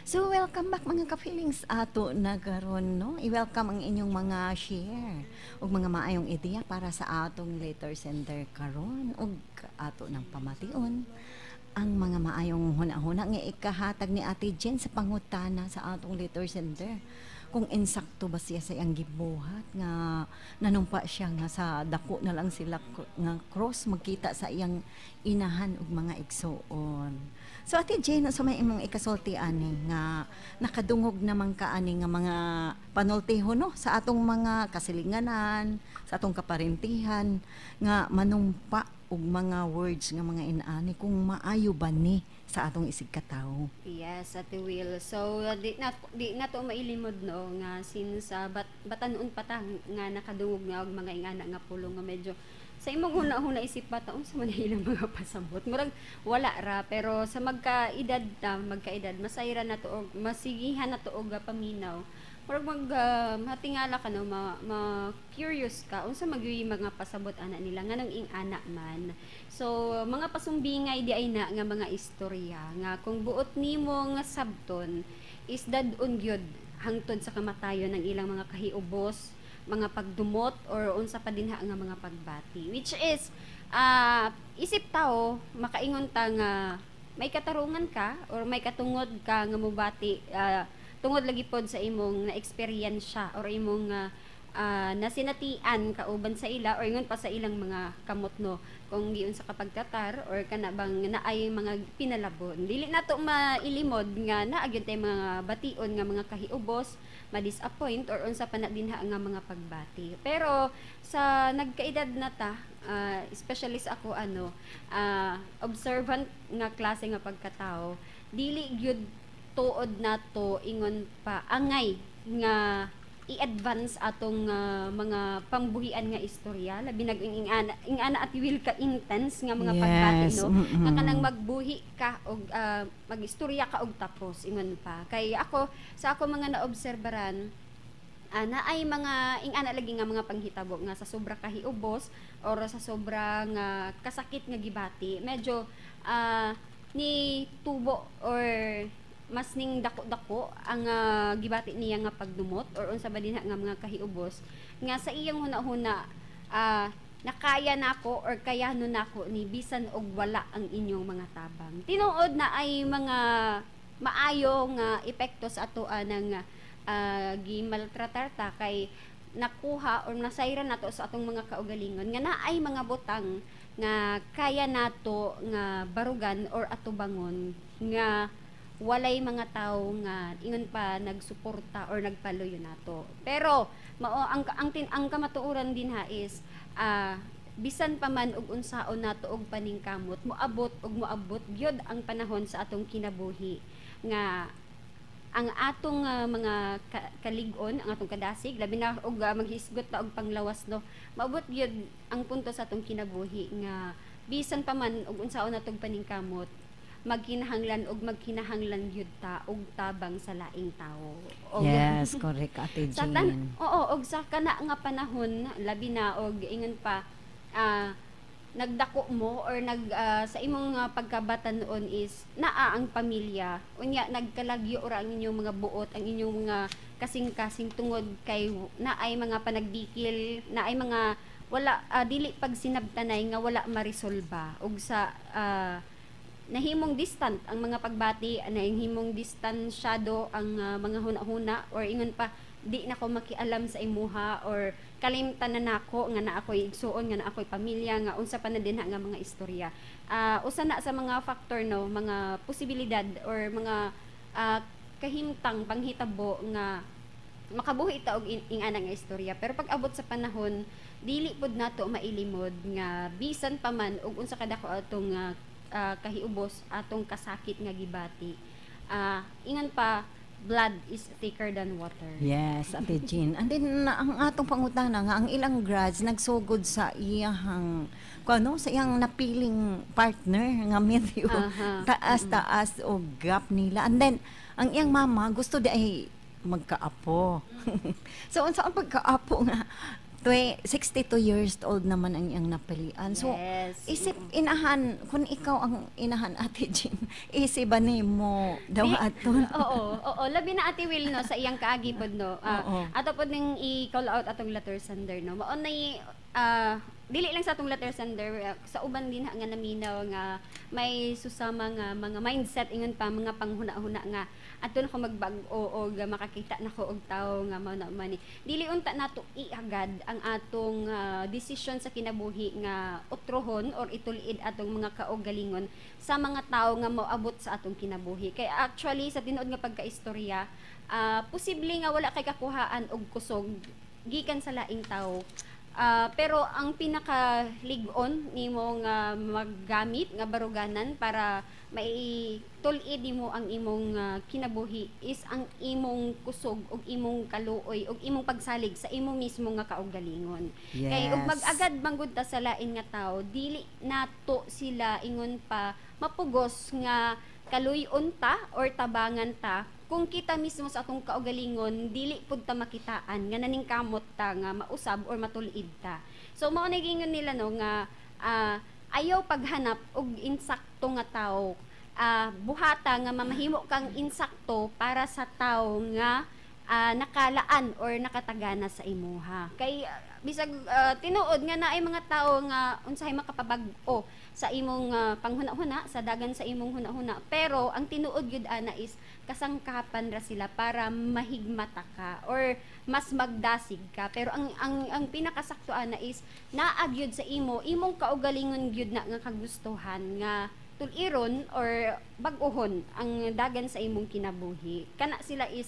So, welcome back mga ka-feelings ato na karon no. I-welcome ang inyong mga share ug mga maayong ideya para sa atong letter sender karon ug ato ng pamation ang mga maayong huna-huna nga ikahatag ni Ate Jen sa pangutana sa atong letter sender. Kung insakto ba siya sa iyang gibuhat nga nanumpa siya nga sa dako na lang sila nga cross magkita sa iyang inahan ug mga igsoon. So Ate Jen, sa may imong ikasulti ani nga nakadungog naman ka ani nga mga panultiho no sa atong mga kasilinganan, sa atong kaparentihan nga manumpa og mga words nga mga inaani kung maayo ba ni sa atong isig katawo. Yes, Ate Will. So, di na to mailimod no nga since batanon pa ta nga nakadungog nga og mga ingana nga pulong nga medyo sa imong huna-huna isip ba taon sa man ilang mga pasabot. Murag wala ra pero sa magkaedad masayra na to og masigihan na to og paminaw. Murag matingala ka no curious ka unsa magyoy mga pasabot ana nila nganong ing ana man. So mga pasumbingay di ay na nga mga istorya nga kung buot nimo nga sabton is dadon gyud hangtod sa kamatayon ng ilang mga kahiubos, mga pagdumot or unsa pa dinha nga mga pagbati, which is isip tao makaingon ta nga may katarungan ka or may katungod ka nga mobati tungod lagi pod sa imong na eksperyensya or imong nasinatian kauban sa ila or ingon pa sa ilang mga kamot no kung giun sa kapagtatar or kana bang naay mga pinalabon dili nato mailimod nga naagyon tay mga bation nga mga kahiubos ma-disappoint or unsa pa na dinha nga mga pagbati pero sa nagkaedad na ta especially sa ako observant nga klase nga pagkatao dili gyud tuod nato ingon pa angay nga i-advance atong mga pambuhian nga istorya labi nag ingana at will ka intense nga mga pagbati no nga kanang magbuhi ka og magistorya ka og tapos ingon pa kay ako sa ako mga naobserbaran na ay mga ingana lagi nga mga panghitabo nga sa sobra kahiubos or sa sobra nga kasakit nga gibati medyo ni tubo or mas ning dako-dako ang gibati niya nga pagdumot or unsa ba dinha nga mga kahiubos nga sa iyang huna-huna nakaya nako or kayanon nako ni bisan og wala ang inyong mga tabang tinuod na ay mga maayo nga epekto sa atoa ng gimaltratar ta kay nakuha or nasayra nato sa atong mga kaugalingon nga naay mga butang nga kaya nato nga barugan or atubangon nga walay mga tao nga ingon pa nagsuporta or nagpaluyo nato pero mao ang kamatuoran din ha is bisan pa man og unsaon nato og paningkamot moabot gyud ang panahon sa atong kinabuhi nga ang atong mga kalig-on ang atong kadasig labi na og maghisgot ta og panglawas no maabot gyud ang punto sa atong kinabuhi nga bisan pa man og unsaon natong paningkamot magkinahanglan gyud ta og tabang sa laing tawo. Yes, correct Ate Jean. Og sa kana nga panahon labi na og ingon pa nagdako mo or sa imong pagkabata-noon is naa ang pamilya unya nagkalagyo ora ang inyong mga buot ang inyong mga kasing-kasing tungod kay naay mga panagdikil naay mga wala dili pag sinabtanay nga wala maresolba og sa nahimong distant ang mga pagbati nahimong distansyado ang mga huna-huna or ingon pa di nako makialam sa imuha or kalimtan na nako nga na ako'y igsuon nga na ako'y pamilya nga unsa pa na dinha nga mga istorya usa na sa mga factor no mga posibilidad or mga kahimtang panghitabo nga makabuhi ta og ingana nga istorya pero pag abot sa panahon dili pud nato mailimod nga bisan pa man og unsa kadako atong kahiubos atong kasakit nga gibati ingon pa blood is thicker than water. Yes, Ate Jean. And then ang atong pangutana nga ang ilang grads nagsugod sa iyang sa iyang napiling partner nga medyo taas-taas o gap nila. And then ang iyang mama gusto di ay magkaapo. So unsa ang pagkaapo nga 62 years old naman ang iyang napilian. So, Yes. isip inahan, kung ikaw ang inahan, Ate Jean, isip ba ni mo daw aton? Oo, labi na Ate Will no sa iyang kaagi pod no. Oo. Ato pod ning i-call out atong letter sender no. Mao nay dili lang sa atong letter sender sa uban din nga naminaw nga may susama nga mga mindset ingon pa mga panghuna-huna nga adto ko magbag-o og makakita nako og tawo nga mao na man dili unta nato iagad ang atong desisyon sa kinabuhi nga utrohon or itulid atong mga kaugalingon sa mga tawo nga moabot sa atong kinabuhi kay actually sa tinuod nga pagkaistorya posible nga wala kay kakuhaan og kusog gikan sa laing tawo. Pero ang pinaka-lig-on nimo nga maggamit nga baruganan para maitulid nimo ang imong kinabuhi is ang imong kusog ug imong kaluoy ug imong pagsalig sa imo mismo nga kaugalingon. Yes. Kay ug mag-agad manggod ta sa lain nga tawo, dili nato sila ingon pa mapugos nga kaluyon ta or tabangan ta kung kita mismo sa atong kaugalingon dili pud ta makitaan nga naningkamot ta nga mausab or matulid ta. So mao nagingon nila no nga ayaw paghanap og insakto nga tawo. Buhata nga mamahimo kang insakto para sa tawo nga nakalaan or nakatagana sa imuha. Kay bisag tinuod nga naay mga tawo nga unsahay makapabag-o sa imong panghuna-huna, sa dagan sa imong huna-huna. Pero ang tinuod gyud ana is kasangkapan ra sila para mahigmata ka or mas magdasig ka. Pero ang pinakasakto ana is naagyud sa imong kaugalingon gyud na nga kagustuhan nga tuliron or bag-ohon ang dagan sa imong kinabuhi. Kana sila is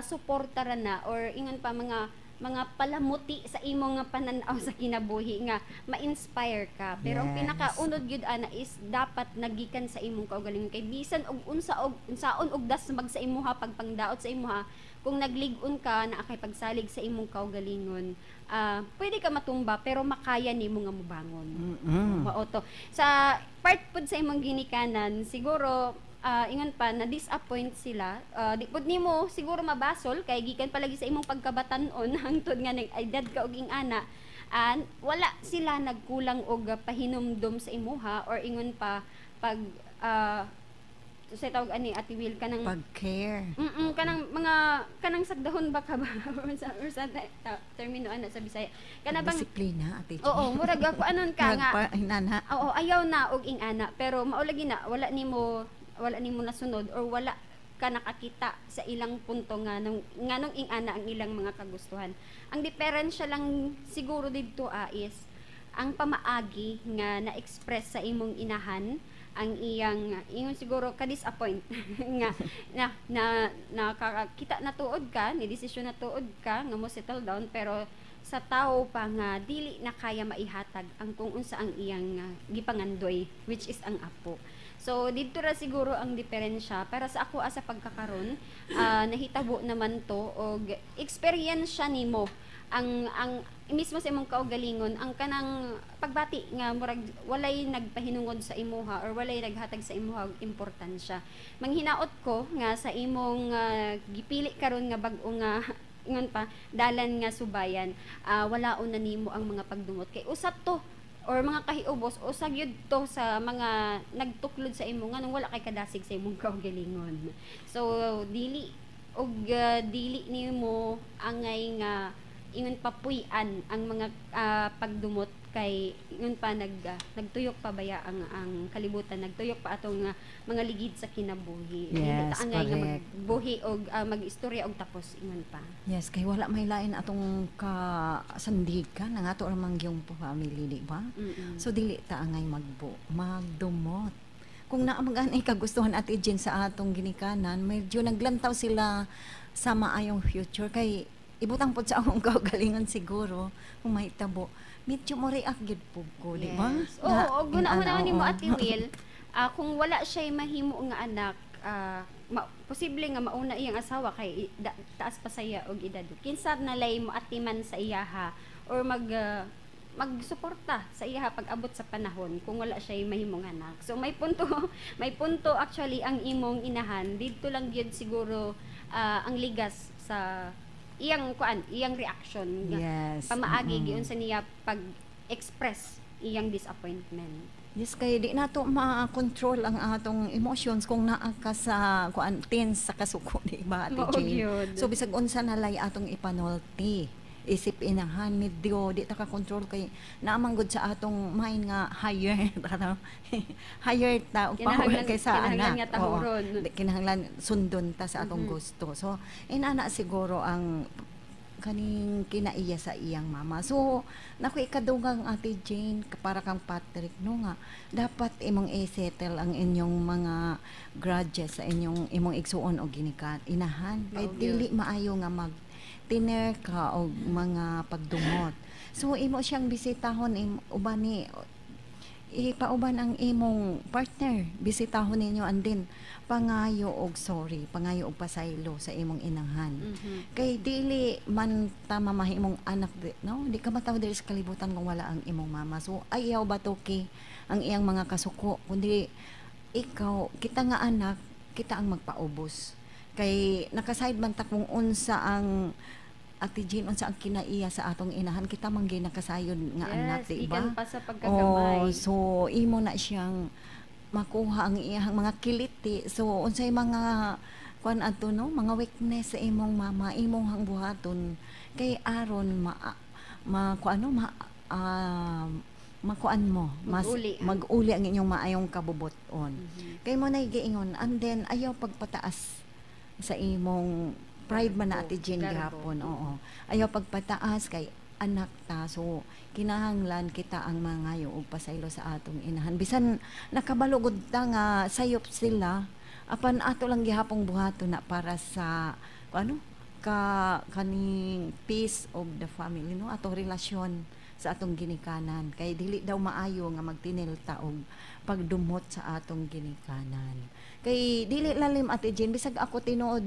suporta ra na or ingon pa mga palamuti sa imong nga pananaw sa kinabuhi nga ma-inspire ka. Pero ang Yes. pinakaunod gyud ana is dapat nagikan sa imong kaugalingon kay bisan og unsaon og dasmag sa imuha pagpangdaot sa imuha kung naglig-on ka na akay pagsalig sa imong kaugalingon pwede ka matumba pero makaya nimo nga mobangon. Mao to. Sa part pud sa imong ginikanan siguro ingon pa na disappoint sila di pud nimo siguro mabasol kay gikan palagi sa imong pagkabatan-on hangtod nga nag-edad ka og ing-ana wala sila nagkulang og pahinumdom sa imuha or ingon pa pag sa tawag ani Ate Will kanang Pag-care. kanang sagdahon ba ka ba or sa termino ana sa Bisaya kana bang Disiplina, Ate Jean. oo murag ako anon ka nga Hinana. oo ayaw na og ing-ana pero maulagi na wala nimo nasunod or wala ka nakakita sa ilang punto nga nung ing-ana ang ilang mga kagustuhan. Ang diferensya lang siguro didto is ang pamaagi nga na-express sa imong inahan ang iyong siguro ka-disappoint nga nakakita na tuod ka, ni desisyon na tuod ka nga mo settle down pero sa tao pa nga dili na kaya maihatag ang kung unsa ang iyang gipangandoy which is ang apo. So didto ra siguro ang diferensya para sa ako asa pagkakaron nahitabo naman to og experience nimo ang mismo sa imong kaugalingon ang kanang pagbati nga murag walay nagpahinungod sa imuha or walay naghatag sa imuha og importansya. Manghinaot ko nga sa imong gipili karon nga bag-o nga ingon pa dalan nga subayan walaon na nimo ang mga pagdumot kay usat to or mga kahiubos o sagyud to sa mga nagtuklod sa imo nga nung wala kay kadasig sa imong kaugalingon. So dili nimo angay nga ingon papuy-an ang mga pagdumot kay ingon pa nagtuyok pa baya ang kalibutan nagtuyok pa atong mga ligid sa kinabuhi. Dili Yes, ta angay nga correct. magbuhi og magistorya og tapos ingon pa. Yes, kay wala may lain atong kasandigan nga ato ramang yung family, di ba? Mm-mm. So dili ta angay magdumot. Kung naamag-anay kagustuhan Ate Jean sa atong ginikanan, medyo naglantaw sila sa maayong future kay ibutang pod sa akong kaugalingon siguro kung mahitabo. Medyo mo react gyud pug ko, di ba? Yes. Oo, og guna-una nimo oo. Ate Will, kung wala siya mahimo nga anak, posible nga mauna iyang asawa kay taas pa saya og edad. Kinsa nalay mo atiman sa iyaha or magsuporta sa iyaha pag abot sa panahon kung wala siya mahimong anak. So may punto actually ang imong inahan didto lang gyud siguro ang ligas sa iyang reaction nga Yes. pamaagi giun sa niya pag-express iyang disappointment. Yes, kay di nato ma-control ang atong emotions kung naa ka sa kuan tense sa kasuko di ba Ate Mao Jane? gyud. So bisag unsa nalay atong ipanulti. Isip inahan medyo di ta ka control kay naamang gud sa atong mind nga higher higher ta og power kaysa Kinahanglan ana. nga tahuron. Kinahanglan sundon ta sa atong gusto. So inana siguro ang kaning kinaiya sa iyang mama. So, naku ikadugang Ate Jane, para kang Patrick, no nga, dapat imong i-settle ang inyong mga grudges sa imong igsuon o ginikat. Inahan, kay Mao dili maayo nga tiner ka og mga pagdumot. So, imo siyang bisitahon, uban ni, ipauban ang imong partner, bisitahon ninyo and then pangayo og sorry, pangayo og pasaylo sa imong inanghan. Kay dili man ta mamahimong anak no, di ka mataw diri sa kalibutan kung wala ang imong mama. So ayaw ba toki ang iyang mga kasuko kundi ikaw kita nga anak, kita ang magpaubos. Kay nakaside man ta kung unsa ang Ate Jean, unsa ang kinaiya sa atong inahan, kita man gyud nakasayod nga anak, di ba? Ikan pa sa pagkagamay. Oh, so imo na siyang makuha ang iyang mga kiliti. So unsay mga kuan ato no, mga weakness sa imong mama, imong hangbuhaton kay aron kuano makuan mo, mag-uli ang inyong maayong kabubuton. Kay mo na giingon and then ayaw pagpataas sa imong pride man na Ate Jean gihapon. Oo. Ayaw pagpataas kay anak ta. So kinahanglan kita ang mangayo og pasaylo sa atong inahan. Bisan nakabalugod ta nga sayop sila apan ato lang gihapong buhaton na para sa ano kaning peace of the family no, atong relasyon sa atong ginikanan. Kay dili daw maayo nga magtinilta og pagdumot sa atong ginikanan. Kay dili lalim Ate Jean, bisag ako tinuod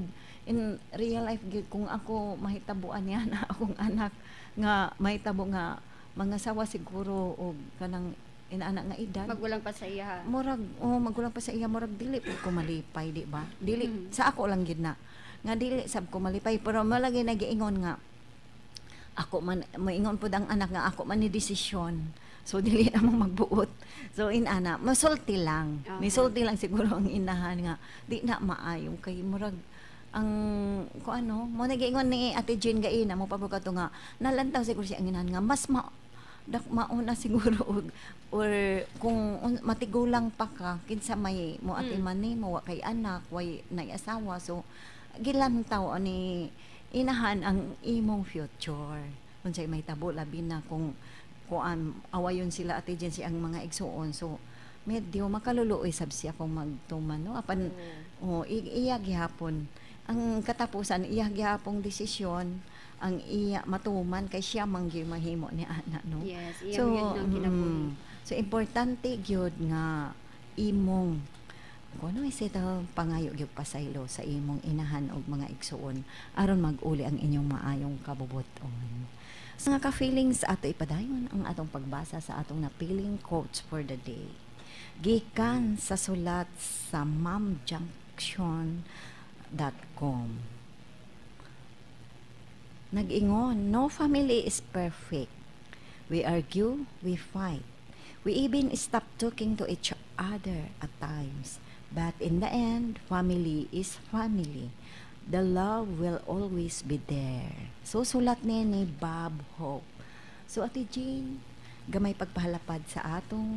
in real life kung ako mahitabuan niya na akong anak nga mahitabo nga mga sawa siguro og kanang inaanak nga edad Magulang pa sa iya. Magulang pa sa iya murag dili pud ko malipay di ba dili sa ako lang gid na nga dili sab ko malipay pero malagi nagiingon nga ako man moingon pud ang anak nga ako man ni desisyon. So dili na mo magbuot. So inana, masulti lang. Misulti lang siguro ang inahan nga di na maayo kay murag ang ano mo nagiingon ni Ate Jean gaina mo pabuka to nga nalantaw siguro siya ang inahan nga mas mauna siguro or kung matigulang pa ka kinsa may mo ati man mo wa kay anak way nay asawa so gilantaw ani inahan ang imong future unsay may tabo labi na kung awayon sila Ate Jean ang mga igsuon so medyo makaluluoy sab siya kung magtuman no apan iya gihapon ang katapusan iya gihapong desisyon ang iya matuman kay siya manggi mahimo ni ana no. Yes, iya gyud ang kinabuhi. So importante gyud nga imong kuno isita pangayo gyud pasaylo sa imong inahan og mga igsuon aron mag-uli ang inyong maayong kabubuton. So nga ka-feelings ato ipadayon ang atong pagbasa sa atong napiling quotes for the day. Gikan sa sulat sa mamjunction.com. Nag-ingon, no family is perfect. We argue, we fight. We even stop talking to each other at times. But in the end, family is family. The love will always be there. So, sulat ni Bob Hope. So, Ate Jean, gamay pagpahalapad sa atong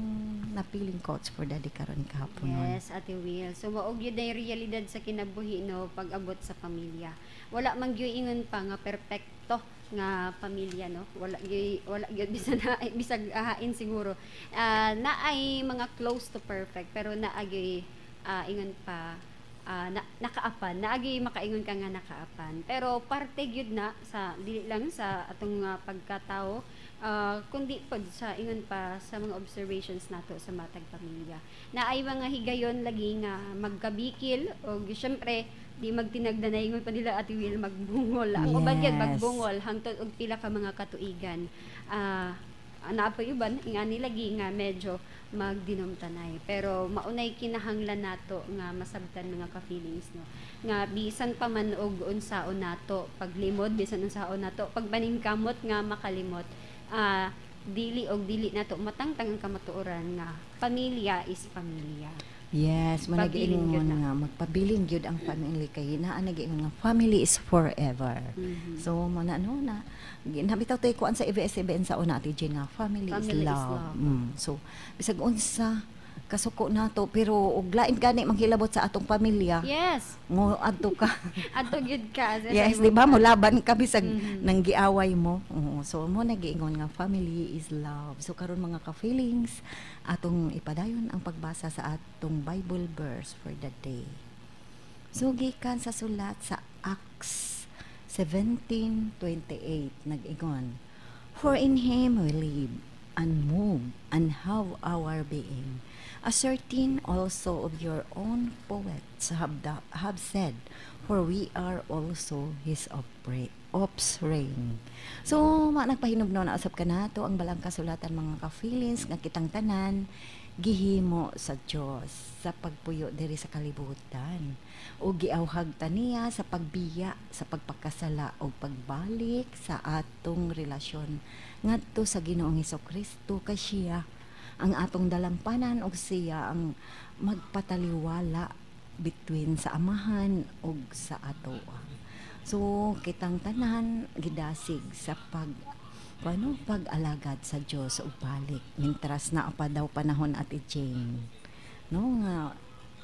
napiling quotes for the day karon kahapon. Yes, Ate Will. So maog yun na yung realidad sa kinabuhi no pag-abot sa pamilya. Wala man gyud ingon pa nga perpekto nga pamilya no. Wala gyud bisag ahain siguro. Naay mga close to perfect pero naay ingon pa nakaapan naagi makaingon ka nga nakaapan pero parte gyud na sa dili lang sa atong pagkatao kundi pod sa ingon pa sa mga observations nato sa matag pamilya na ay mga higayon lagi nga magkabikil o syempre di magtinagdanay ingon pa nila Ate Will magbungol ang uban gyud magbungol hangtod og pila ka mga katuigan Naapoy uban ingani lagi nga medyo magdinumtanay. Pero maunay kinahanglan nato nga masabtan mga ka-feelings no. Nga bisan pa man og unsaon nato paglimod, bisan unsaon nato pagbaningkamot nga makalimot. Dili nato matangtang ang kamatuoran nga pamilya is pamilya. Yes, Pabiling managiingon gyud na. nga magpabiling gyud ang family kay naa nagiingon nga family is forever. Mhm. So mana no na ginabitaw tay kuan sa EBS-CBN sa una ati Jen nga family is Family is love. love. So bisag unsa kasuko nato pero og lain gani manghilabot sa atong pamilya. Yes. Mo adto ka. Adto gyud ka. Sa Yes, imong- di ba mo laban ka bisag Mhm. nang giaway mo. Oo, so mo nagiingon nga family is love. So karon mga ka-feelings atong ipadayon ang pagbasa sa atong Bible verse for the day. So gikan sa sulat sa Acts 17:28 nag-ingon, "For in him we live and move and have our being. As certain also of your own poets have said, for we are also his offspring." So, nagpahinumno na usab ka nato ang balang kasulatan mga ka-feelings nga kitang tanan gihimo sa Dios sa pagpuyo diri sa kalibutan o giawhag ta niya sa pagbiya sa pagpakasala o pagbalik sa atong relasyon ngadto sa Ginoong Hesukristo kay siya ang atong dalampanan og siya ang magpataliwala between sa amahan ug sa ato. So kitang tanan gidasig sa pag-alagad sa Dios ug balik mintras na pa daw panahon Ate Jane. No nga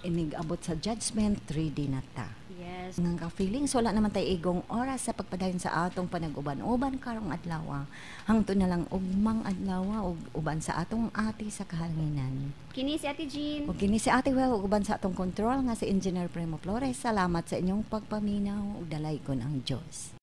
inigabot sa judgment 3D na ta. Yes. Nga ka-feelings, wala naman tayo igong oras sa pagpadayon sa atong panag-uban-uban karong adlaw. Hangtod na lang ugmang adlaw ug uban sa atong ati sa kahanginan. Kini si Ate Jean. Ug kini si Ate Well ug uban sa atong kontrol nga si Engineer Primo Flores. Salamat sa inyong pagpaminaw ug dalaygon ang Dios.